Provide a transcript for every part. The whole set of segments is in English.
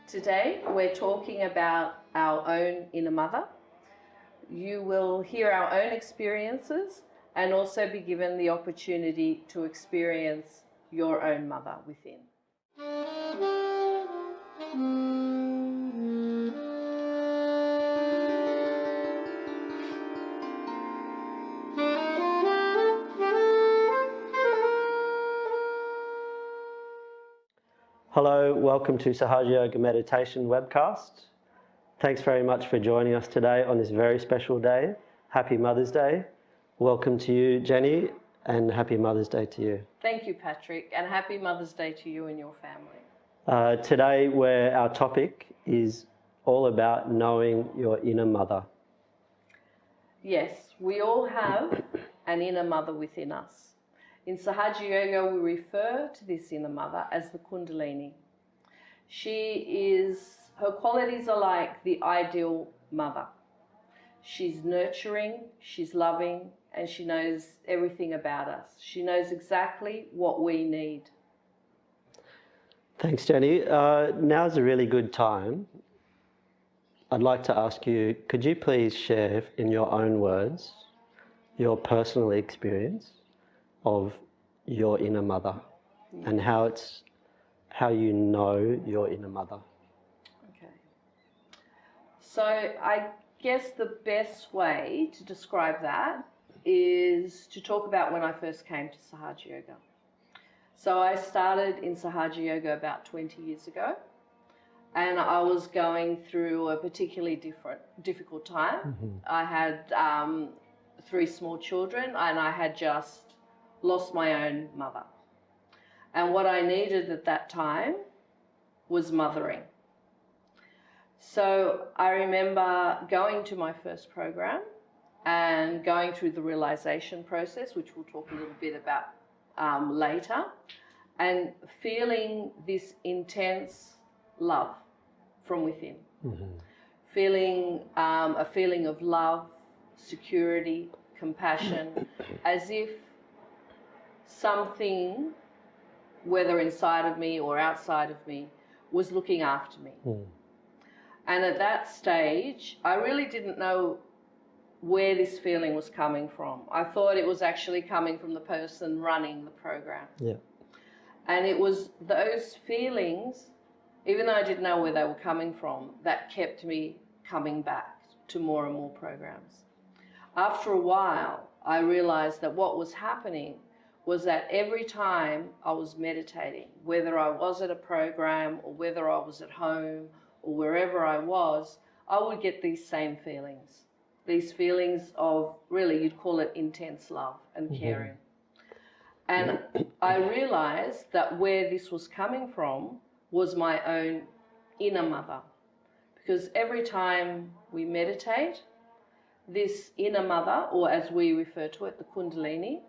Today we're talking about our own inner mother. You will hear our own experiences and also be given the opportunity to experience your own mother within. Hello, welcome to Sahaja Yoga Meditation webcast. Thanks very much for joining us today on this very special day. Happy Mother's Day. Welcome to you, Jenny, and happy Mother's Day to you. Thank you, Patrick, and happy Mother's Day to you and your family. Today, our topic is all about knowing your inner mother. Yes, we all have an inner mother within us. In Sahaja Yoga, we refer to this inner mother as the Kundalini. Her qualities are like the ideal mother. She's nurturing, she's loving, and she knows everything about us. She knows exactly what we need. Thanks, Jenny. Now's a really good time. I'd like to ask you, could you please share in your own words your personal experience of your inner mother and how you know your inner mother? Okay. So I guess the best way to describe that is to talk about when I first came to Sahaja Yoga. So I started in Sahaja Yoga about 20 years ago, and I was going through a particularly difficult time. Mm-hmm. I had 3 small children, and I had just lost my own mother. And what I needed at that time was mothering. So I remember going to my first program and going through the realization process, which we'll talk a little bit about later, and feeling this intense love from within. Mm-hmm. Feeling a feeling of love, security, compassion, as if something, whether inside of me or outside of me, was looking after me. Mm. And at that stage, I really didn't know where this feeling was coming from. I thought it was actually coming from the person running the program. Yeah. And it was those feelings, even though I didn't know where they were coming from, that kept me coming back to more and more programs. After a while, I realized that what was happening was that every time I was meditating, whether I was at a program or whether I was at home or wherever I was, I would get these same feelings. These feelings of, really, you'd call it intense love and caring. Mm-hmm. And I realized that where this was coming from was my own inner mother. Because every time we meditate, this inner mother, or as we refer to it, the Kundalini,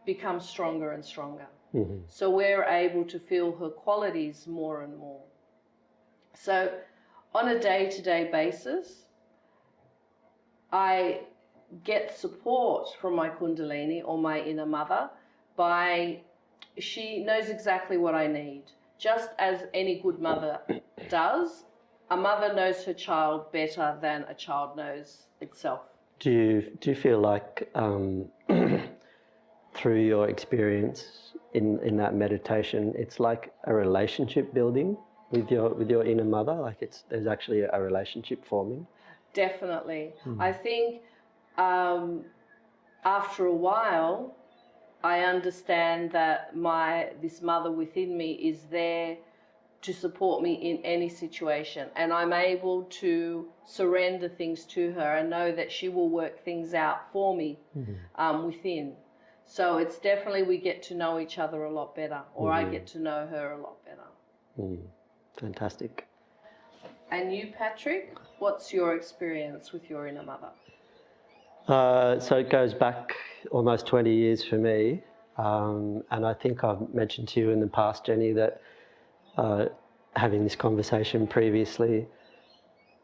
becomes stronger and stronger. Mm-hmm. So we're able to feel her qualities more and more. So on a day-to-day basis, I get support from my Kundalini or my inner mother she knows exactly what I need. Just as any good mother does, a mother knows her child better than a child knows itself. Do you feel like through your experience in that meditation, it's like a relationship building with your inner mother? Like there's actually a relationship forming? Definitely. I think after a while, I understand that this mother within me is there to support me in any situation, and I'm able to surrender things to her and know that she will work things out for me within. So it's definitely, we get to know each other a lot better, or I get to know her a lot better. Fantastic. And you, Patrick, what's your experience with your inner mother? So it goes back almost 20 years for me, and I think I've mentioned to you in the past, Jenny, that having this conversation previously,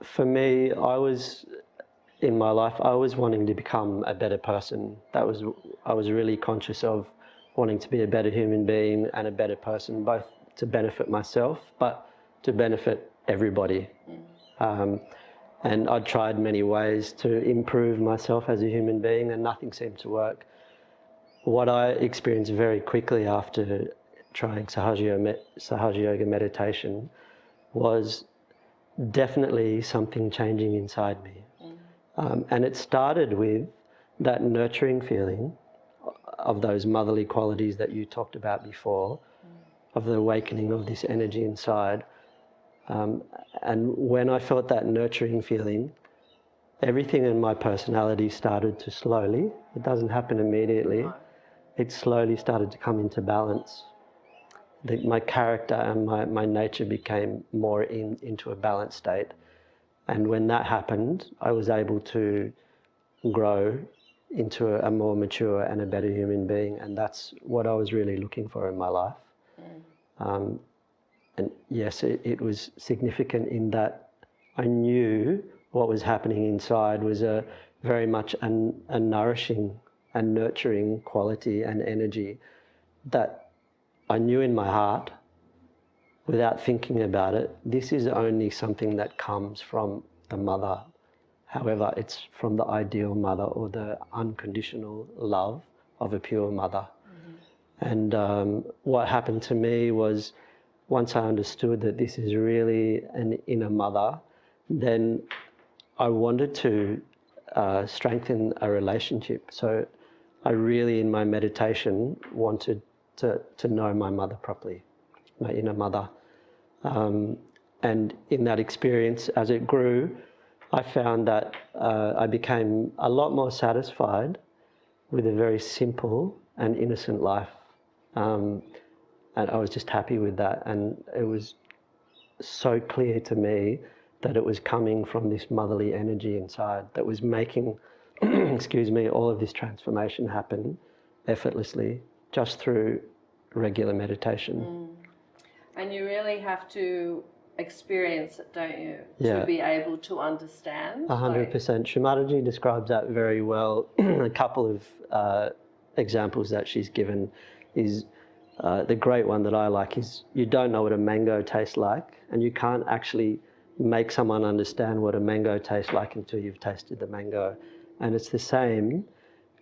for me, in my life, I was wanting to become a better person. I was really conscious of wanting to be a better human being and a better person, both to benefit myself, but to benefit everybody. And I'd tried many ways to improve myself as a human being and nothing seemed to work. What I experienced very quickly after trying Sahaja Yoga meditation was definitely something changing inside me. And it started with that nurturing feeling of those motherly qualities that you talked about before, of the awakening of this energy inside. And when I felt that nurturing feeling, everything in my personality started to slowly, it doesn't happen immediately, it slowly started to come into balance. My character and my nature became more into a balanced state. And when that happened, I was able to grow into a more mature and a better human being. And that's what I was really looking for in my life. And yes, it was significant in that I knew what was happening inside was very much a nourishing and nurturing quality and energy that I knew in my heart without thinking about it. This is only something that comes from the mother. However, it's from the ideal mother or the unconditional love of a pure mother. And what happened to me was, once I understood that this is really an inner mother, then I wanted to strengthen a relationship. So I really, in my meditation, wanted to know my mother properly, my inner mother. And in that experience, as it grew, I found that I became a lot more satisfied with a very simple and innocent life. And I was just happy with that. And it was so clear to me that it was coming from this motherly energy inside that was making, excuse me, all of this transformation happen effortlessly just through regular meditation. And you really have to experience it, don't you? Yeah. To be able to understand. 100%. Shri Mataji describes that very well. A couple of examples that she's given is the great one that I like is you don't know what a mango tastes like, and you can't actually make someone understand what a mango tastes like until you've tasted the mango. And it's the same.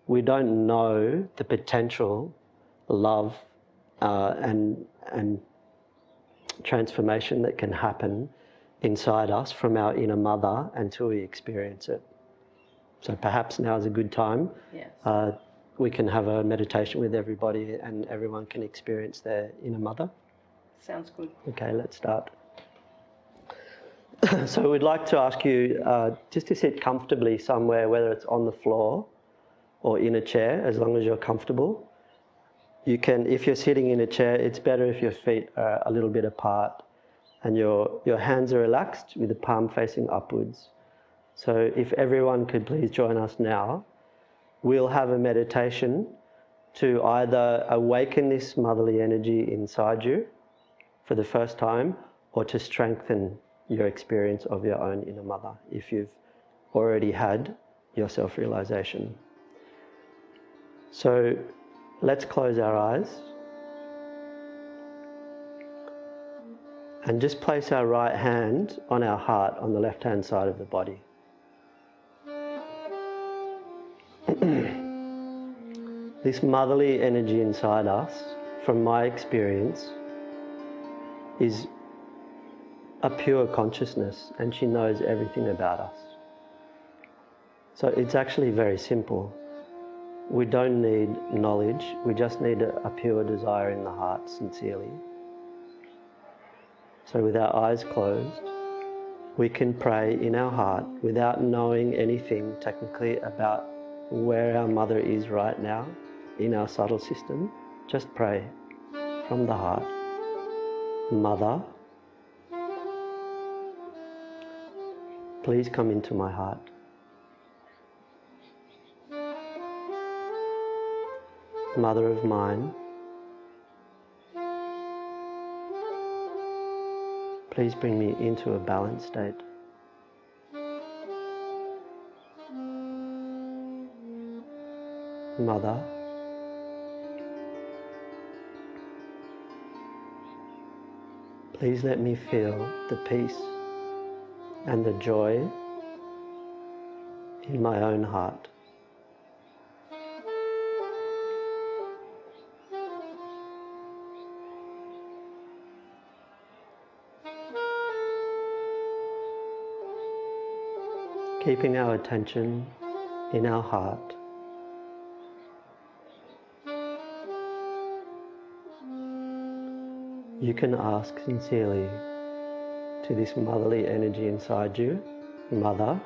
We don't know the potential love and transformation that can happen inside us from our inner mother until we experience it. So perhaps now is a good time. Yes. We can have a meditation with everybody and everyone can experience their inner mother. Sounds good. Okay, let's start. So we'd like to ask you just to sit comfortably somewhere, whether it's on the floor or in a chair, as long as you're comfortable. You can, if you're sitting in a chair, it's better if your feet are a little bit apart and your hands are relaxed with the palm facing upwards. So if everyone could please join us now, we'll have a meditation to either awaken this motherly energy inside you for the first time or to strengthen your experience of your own inner mother if you've already had your self-realization. So let's close our eyes and just place our right hand on our heart on the left-hand side of the body. This motherly energy inside us, from my experience, is a pure consciousness and she knows everything about us. So it's actually very simple. We don't need knowledge, we just need a pure desire in the heart, sincerely. So with our eyes closed, we can pray in our heart without knowing anything technically about where our mother is right now in our subtle system. Just pray from the heart. Mother, please come into my heart. Mother of mine, please bring me into a balanced state. Mother, Please let me feel the peace and the joy in my own heart. Keeping our attention in our heart, you can ask sincerely to this motherly energy inside you, Mother,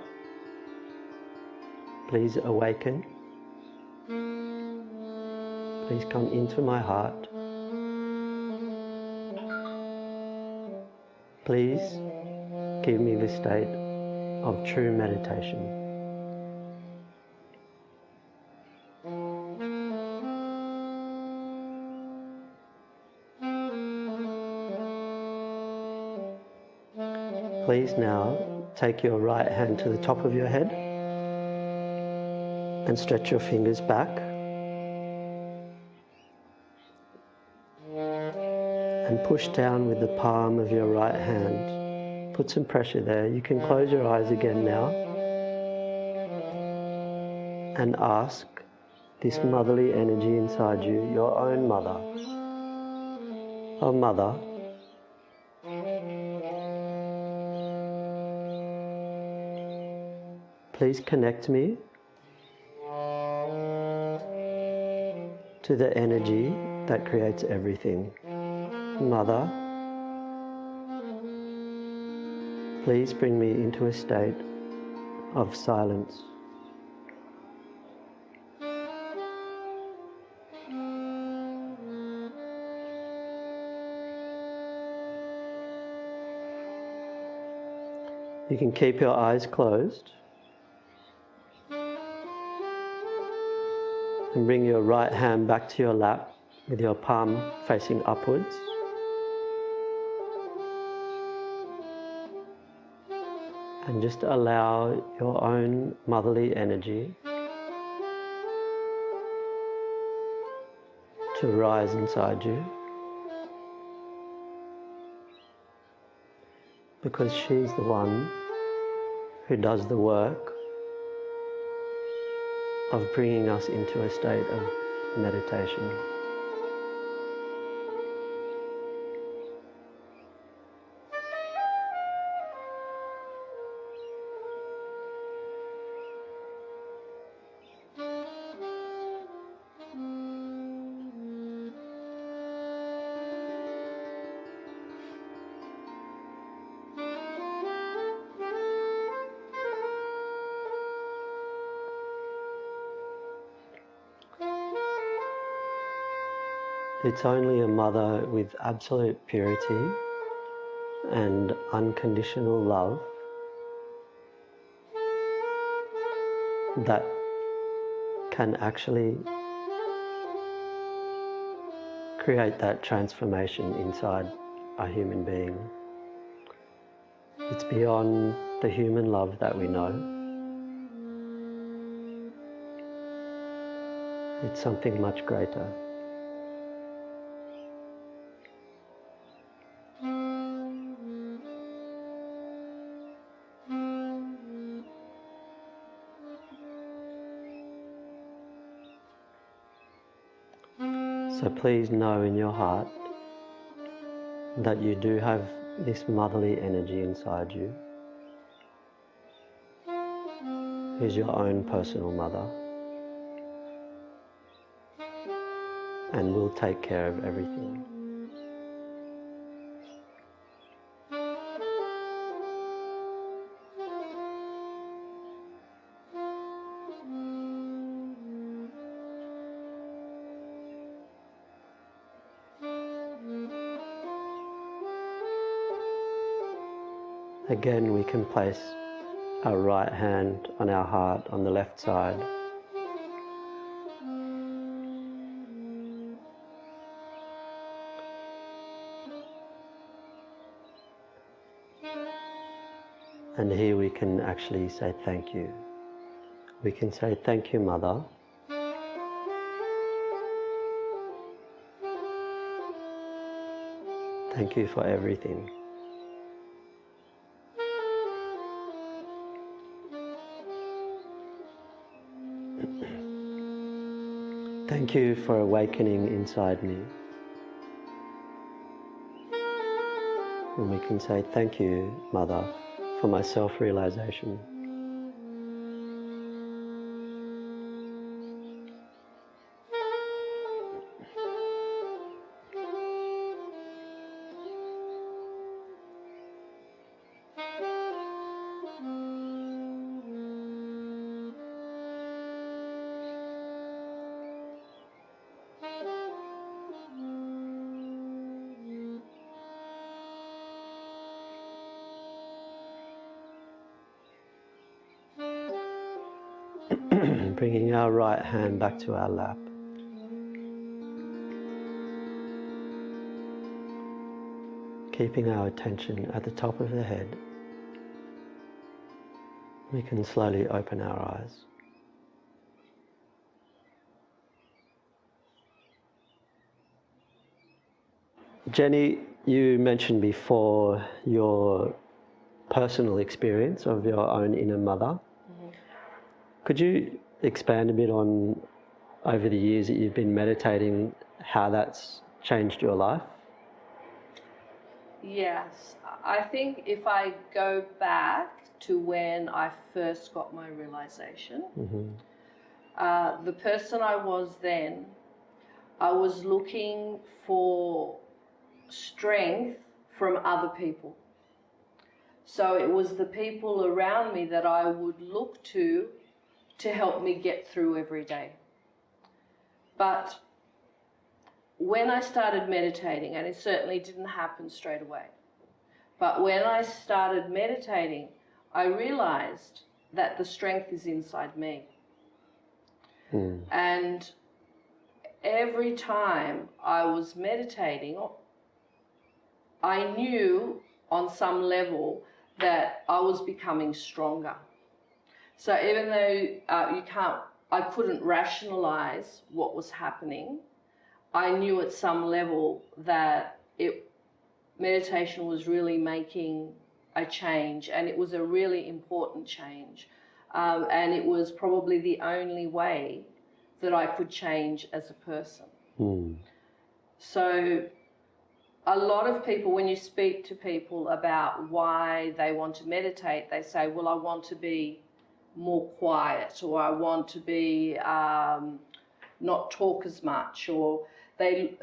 please awaken, please come into my heart, please give me the state of true meditation. Please now take your right hand to the top of your head and stretch your fingers back and push down with the palm of your right hand. Put some pressure there. You can close your eyes again now and ask this motherly energy inside you, your own mother. Oh, Mother, please connect me to the energy that creates everything. Mother, please bring me into a state of silence. You can keep your eyes closed and bring your right hand back to your lap with your palm facing upwards. And just allow your own motherly energy to rise inside you, because she's the one who does the work of bringing us into a state of meditation. It's only a mother with absolute purity and unconditional love that can actually create that transformation inside a human being. It's beyond the human love that we know. It's something much greater. So please know in your heart that you do have this motherly energy inside you, who's your own personal mother, and will take care of everything. Again, we can place our right hand on our heart on the left side. And here we can actually say thank you. We can say thank you, Mother. Thank you for everything. Thank you for awakening inside me. And we can say, thank you, Mother, for my self-realization. Bringing our right hand back to our lap. Keeping our attention at the top of the head. We can slowly open our eyes. Jenny, you mentioned before your personal experience of your own inner mother. Could you expand a bit on, over the years that you've been meditating, how that's changed your life? Yes, I think if I go back to when I first got my realization, the person I was then, I was looking for strength from other people. So it was the people around me that I would look to help me get through every day. But when I started meditating, and it certainly didn't happen straight away, but when I started meditating, I realized that the strength is inside me. And every time I was meditating, I knew on some level that I was becoming stronger. So even though I couldn't rationalize what was happening, I knew at some level that meditation was really making a change, and it was a really important change. And it was probably the only way that I could change as a person. So a lot of people, when you speak to people about why they want to meditate, they say, well, I want to be more quiet, or I want to be not talk as much, or they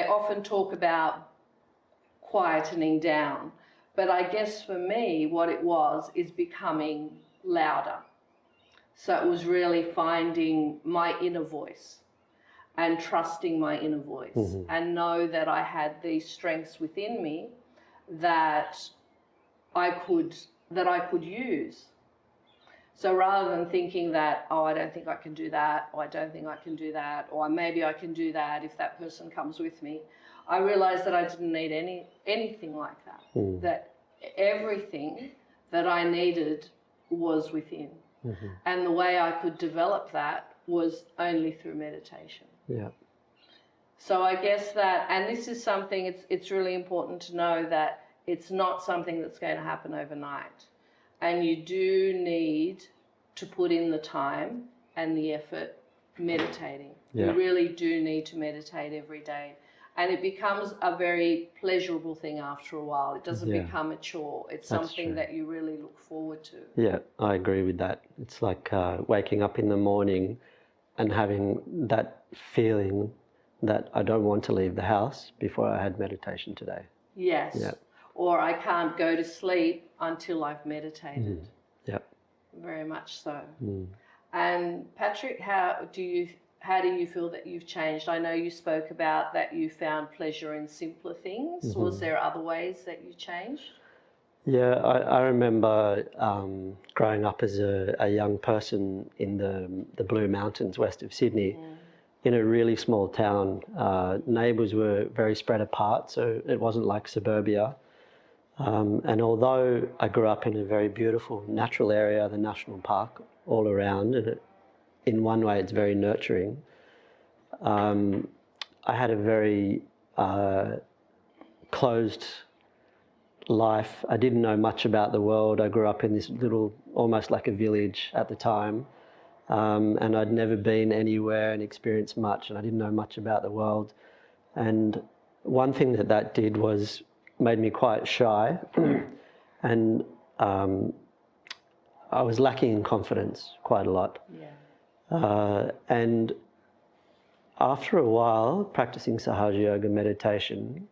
often talk about quietening down. But I guess for me, what it was is becoming louder. So it was really finding my inner voice and trusting my inner voice, and know that I had these strengths within me that I could use. So rather than thinking that, oh, I don't think I can do that, or I don't think I can do that, or maybe I can do that if that person comes with me, I realized that I didn't need anything like that. That everything that I needed was within. And the way I could develop that was only through meditation. Yeah. So I guess that, and this is something, it's really important to know that it's not something that's going to happen overnight. And you do need to put in the time and the effort meditating. Yeah. You really do need to meditate every day. And it becomes a very pleasurable thing after a while. It doesn't become a chore. It's something that you really look forward to. Yeah, I agree with that. It's like waking up in the morning and having that feeling that I don't want to leave the house before I had meditation today. Yes. Yeah. Or I can't go to sleep until I've meditated. Yeah. Very much so. And Patrick, how do you feel that you've changed? I know you spoke about that you found pleasure in simpler things. Was there other ways that you changed? Yeah, I remember growing up as a young person in the Blue Mountains west of Sydney, in a really small town. Neighbours were very spread apart, so it wasn't like suburbia. And although I grew up in a very beautiful natural area, the national park all around, and in one way it's very nurturing, I had a very closed life. I didn't know much about the world. I grew up in this little, almost like a village at the time, and I'd never been anywhere and experienced much, and I didn't know much about the world. And one thing that did was made me quite shy, and I was lacking in confidence quite a lot. Yeah. And after a while practicing Sahaja Yoga meditation,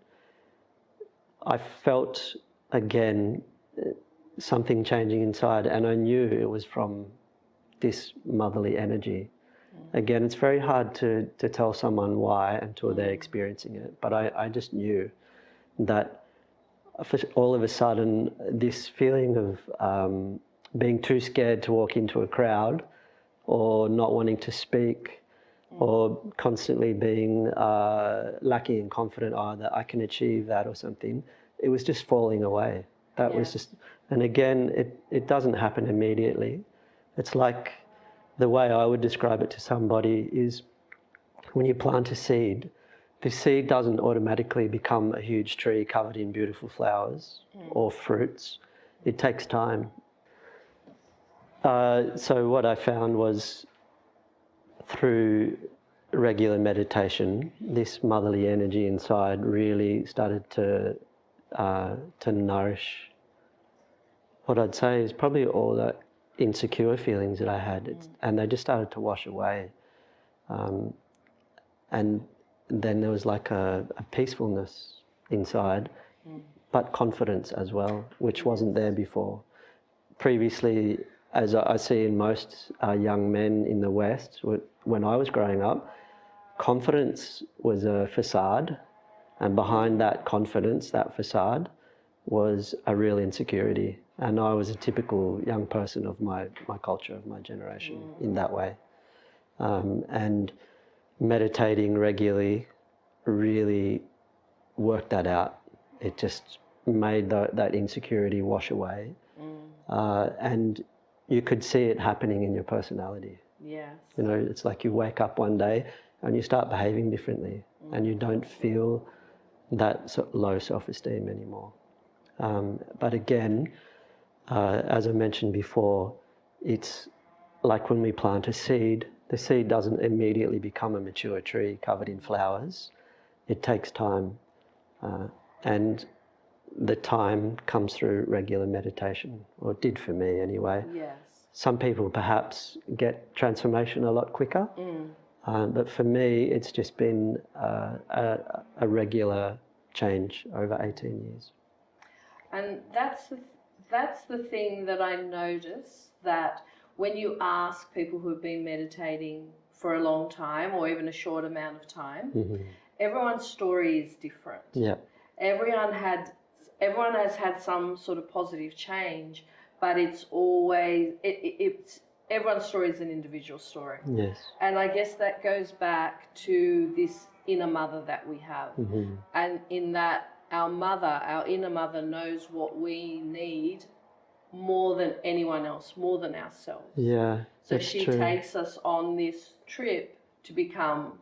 I felt again something changing inside, and I knew it was from this motherly energy. Again, it's very hard to tell someone why until they're experiencing it, but I just knew that all of a sudden this feeling of being too scared to walk into a crowd, or not wanting to speak, or constantly being lacking in confidence, that I can achieve that or something, it was just falling away. That was just, and again, it doesn't happen immediately. It's like, the way I would describe it to somebody is when you plant a seed, the seed doesn't automatically become a huge tree covered in beautiful flowers or fruits. It takes time. So what I found was, through regular meditation, this motherly energy inside really started to nourish what I'd say is probably all the insecure feelings that I had, and they just started to wash away. And then there was like a peacefulness inside, but confidence as well, which wasn't there before. Previously, as I see in most young men in the West, when I was growing up, confidence was a facade, and behind that confidence, that facade, was a real insecurity. And I was a typical young person of my culture, of my generation, in that way. And meditating regularly really worked that out. It just made that insecurity wash away. And you could see it happening in your personality. Yes. You know, it's like you wake up one day and you start behaving differently, and you don't feel that low self-esteem anymore. But again, as I mentioned before, it's like when we plant a seed, the seed doesn't immediately become a mature tree covered in flowers. It takes time, and the time comes through regular meditation, or it did for me anyway. Yes. Some people perhaps get transformation a lot quicker, but for me it's just been a regular change over 18 years. And that's the thing that I notice, that when you ask people who have been meditating for a long time or even a short amount of time, everyone's story is different. Yeah. Everyone has had some sort of positive change, but it's always it's everyone's story is an individual story. Yes. And I guess that goes back to this inner mother that we have, and in that our inner mother knows what we need more than anyone else, more than ourselves. Yeah. So she takes us on this trip to become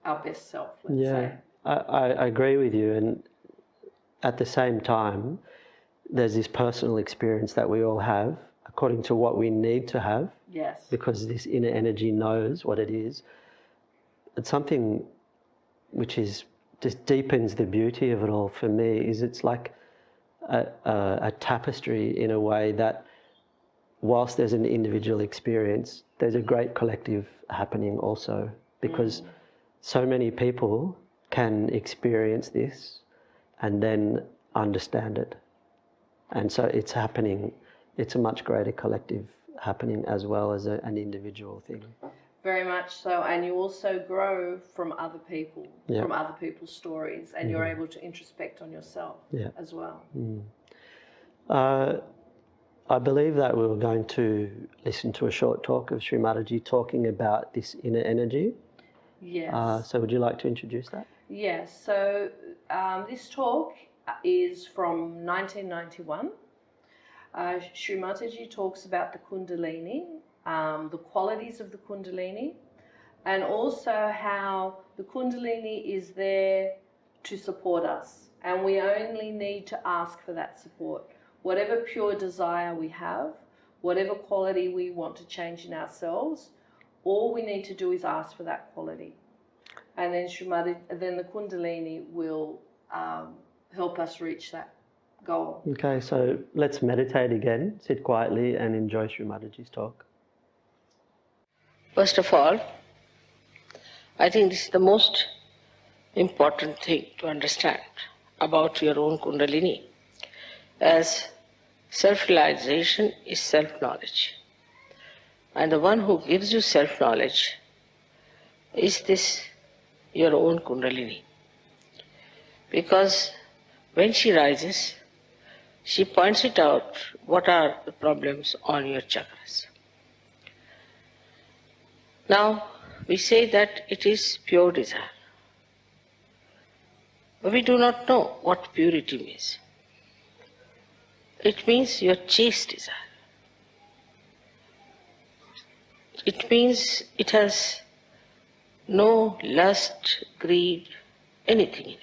our best self, let's say. I agree with you, and at the same time, there's this personal experience that we all have according to what we need to have. Yes. Because this inner energy knows what it is. It's something which is just deepens the beauty of it all for me. Is it's like a tapestry in a way that, whilst there's an individual experience, there's a great collective happening also, because so many people can experience this and then understand it. And so it's happening, it's a much greater collective happening as well as an individual thing. Very much so, and you also grow from other people, from other people's stories, and you're able to introspect on yourself as well. I believe that we were going to listen to a short talk of Shri Mataji talking about this inner energy. Yes. So would you like to introduce that? Yes, so this talk is from 1991. Shri Mataji talks about the Kundalini, the qualities of the Kundalini, and also how the Kundalini is there to support us And we only need to ask for that support. Whatever pure desire we have, whatever quality we want to change in ourselves, all we need to do is ask for that quality. And then then the Kundalini will help us reach that goal. Okay, so let's meditate again, sit quietly and enjoy Shri Mataji's talk. First of all, I think this is the most important thing to understand about your own Kundalini, as self-realization is self-knowledge. And the one who gives you self-knowledge is this, your own Kundalini. Because when she rises, she points it out, what are the problems on your chakras. Now, we say that it is pure desire. But we do not know what purity means. It means your chaste desire. It means it has no lust, greed, anything in it.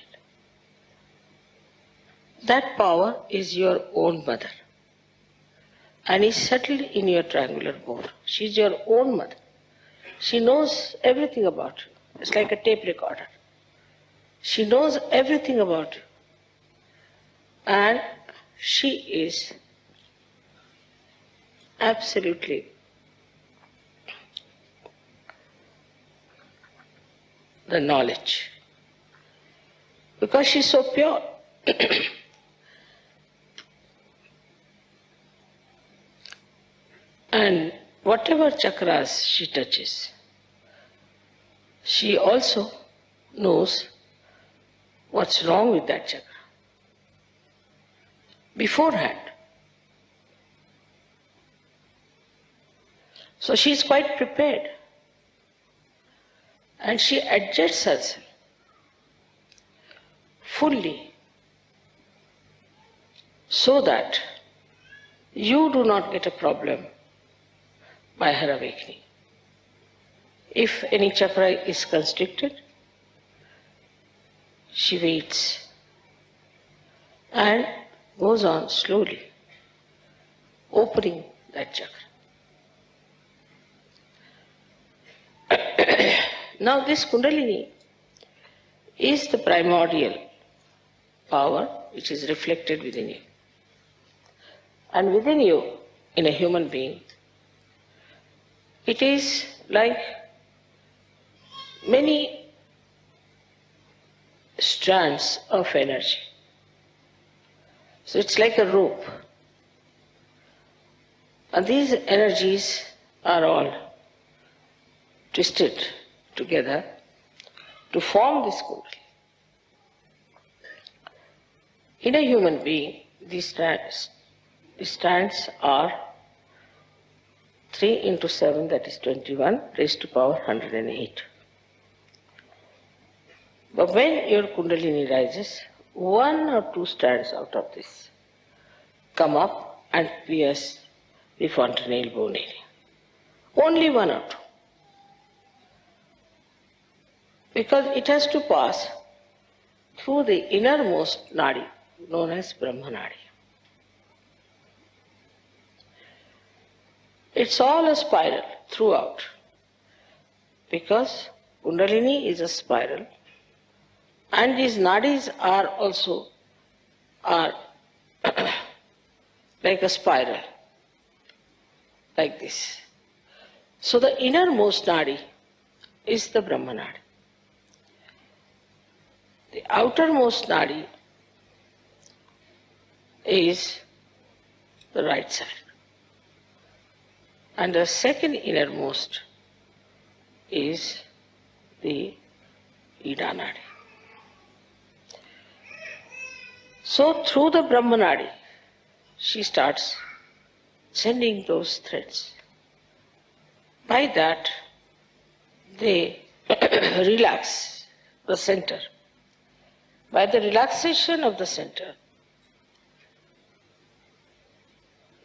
That power is your own mother and is settled in your triangular bore. She is your own mother. She knows everything about you. It's like a tape recorder. She knows everything about you. And she is absolutely the knowledge. Because she is so pure. And whatever chakras she touches, she also knows what's wrong with that chakra beforehand. So she is quite prepared and she adjusts herself fully so that you do not get a problem by her awakening. If any chakra is constricted, she waits and goes on slowly, opening that chakra. Now this Kundalini is the primordial power which is reflected within you. And within you, in a human being, it is like many strands of energy. So it's like a rope. And these energies are all twisted together to form this Kundalini. In a human being, these strands are 3 into 7, that is 21, raised to power 108. But when your Kundalini rises, 1 or 2 strands out of this come up and pierce the fontanelle bone area. Only 1 or 2. Because it has to pass through the innermost nadi, known as Brahma Nadi. It's all a spiral throughout, because Kundalini is a spiral, and these nadis are also like a spiral, like this. So the innermost nadi is the Brahma Nadi. The outermost nadi is the right side. And the second innermost is the Ida Nadi. So through the Brahma Nadi, she starts sending those threads. By that, they relax the center. By the relaxation of the center,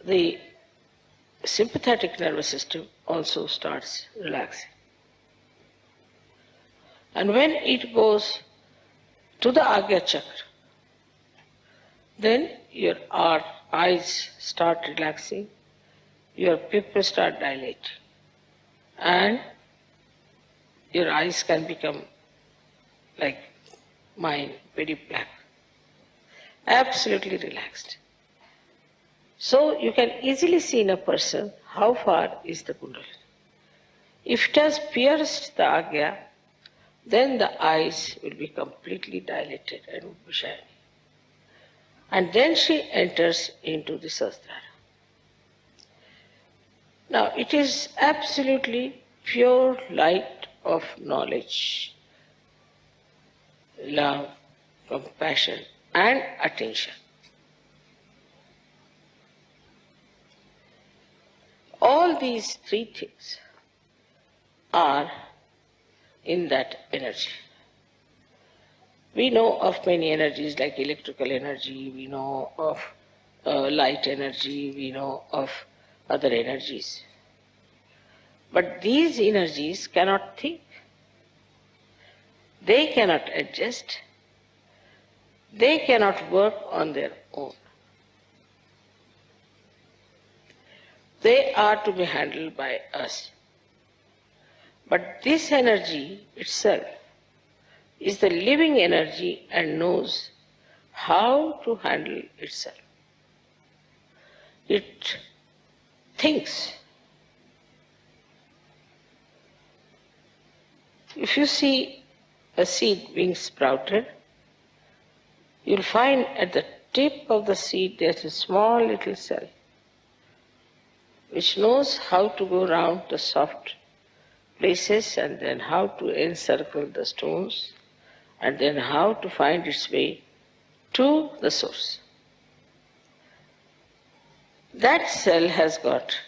the sympathetic nervous system also starts relaxing. And when it goes to the Agya Chakra, then your eyes start relaxing, your pupils start dilating, and your eyes can become like mine, very black, absolutely relaxed. So you can easily see in a person how far is the Kundalini. If it has pierced the Agya, then the eyes will be completely dilated and will be shiny. And then she enters into the Sahasrara. Now it is absolutely pure light of knowledge, love, compassion and attention. All these three things are in that energy. We know of many energies like electrical energy, we know of light energy, we know of other energies. But these energies cannot think. They cannot adjust. They cannot work on their own. They are to be handled by us. But this energy itself is the living energy and knows how to handle itself. It thinks. If you see a seed being sprouted, you'll find at the tip of the seed there's a small little cell which knows how to go around the soft places and then how to encircle the stones and then how to find its way to the source. That cell has got,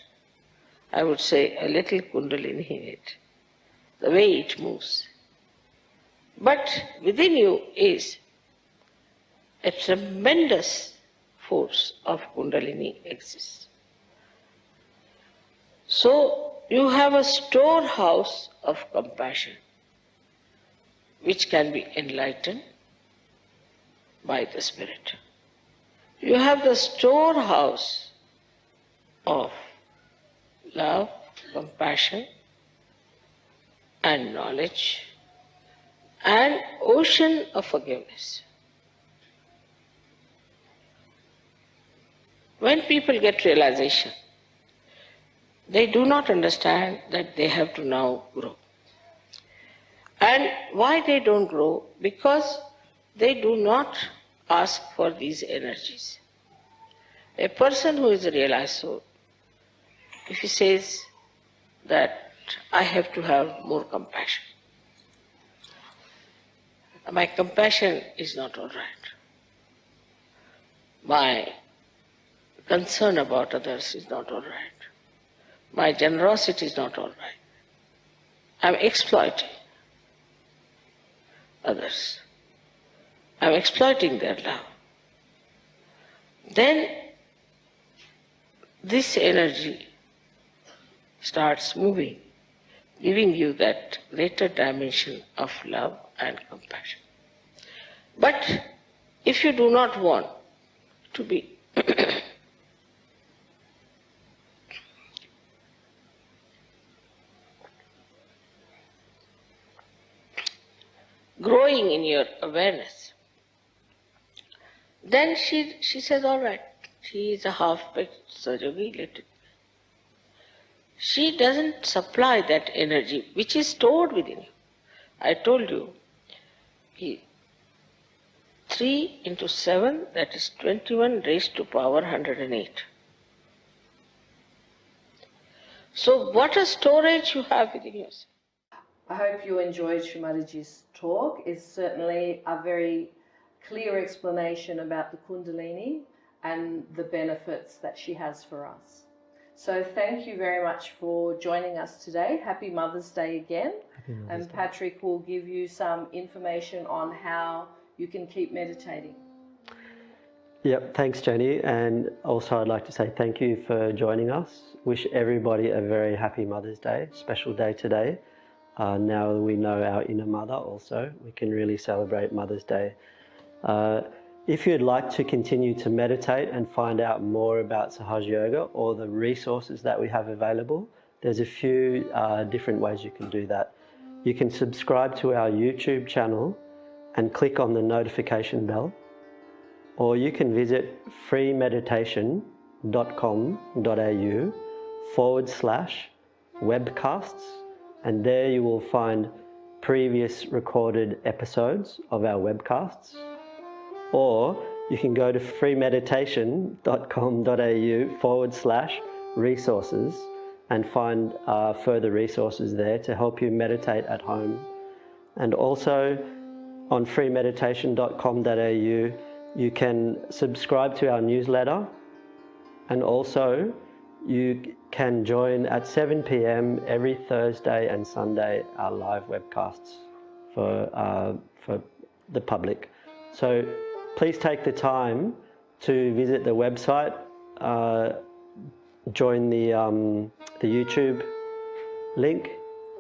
I would say, a little Kundalini in it, the way it moves. But within you is a tremendous force of Kundalini exists. So you have a storehouse of compassion which can be enlightened by the Spirit. You have the storehouse of love, compassion and knowledge and ocean of forgiveness. When people get realization, they do not understand that they have to now grow. And why they don't grow? Because they do not ask for these energies. A person who is a realized soul, if he says that I have to have more compassion, my compassion is not all right. My concern about others is not all right. My generosity is not all right. I'm exploiting others. I'm exploiting their love. Then this energy starts moving, giving you that greater dimension of love and compassion. But if you do not want to be growing in your awareness, then she says, all right, she is a half-baked Sahaja Yoga, let it be. She doesn't supply that energy which is stored within you. I told you, 3 into 7, that is 21 raised to power 108. So what a storage you have within yourself. I hope you enjoyed Shri Mataji's talk. It's certainly a very clear explanation about the Kundalini and the benefits that she has for us. So thank you very much for joining us today. Happy Mother's Day again. And Patrick will give you some information on how you can keep meditating. Yep, thanks Jenny, and also I'd like to say thank you for joining us. Wish everybody a very happy Mother's Day, special day today. Now we know our inner mother also, we can really celebrate Mother's Day. If you'd like to continue to meditate and find out more about Sahaja Yoga or the resources that we have available, there's a few different ways you can do that. You can subscribe to our YouTube channel and click on the notification bell, or you can visit freemeditation.com.au/webcasts, and there you will find previous recorded episodes of our webcasts. Or you can go to freemeditation.com.au/resources and find further resources there to help you meditate at home. And also on freemeditation.com.au you can subscribe to our newsletter, and also you can join at 7 p.m. every Thursday and Sunday our live webcasts for the public. So please take the time to visit the website, join the YouTube link,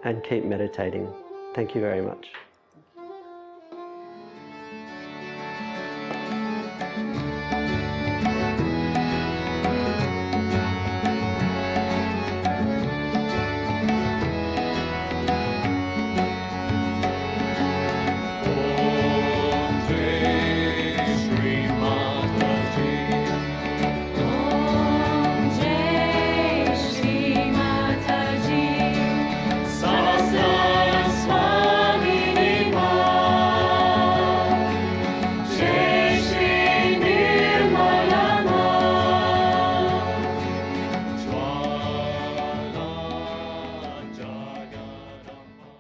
and keep meditating. Thank you very much.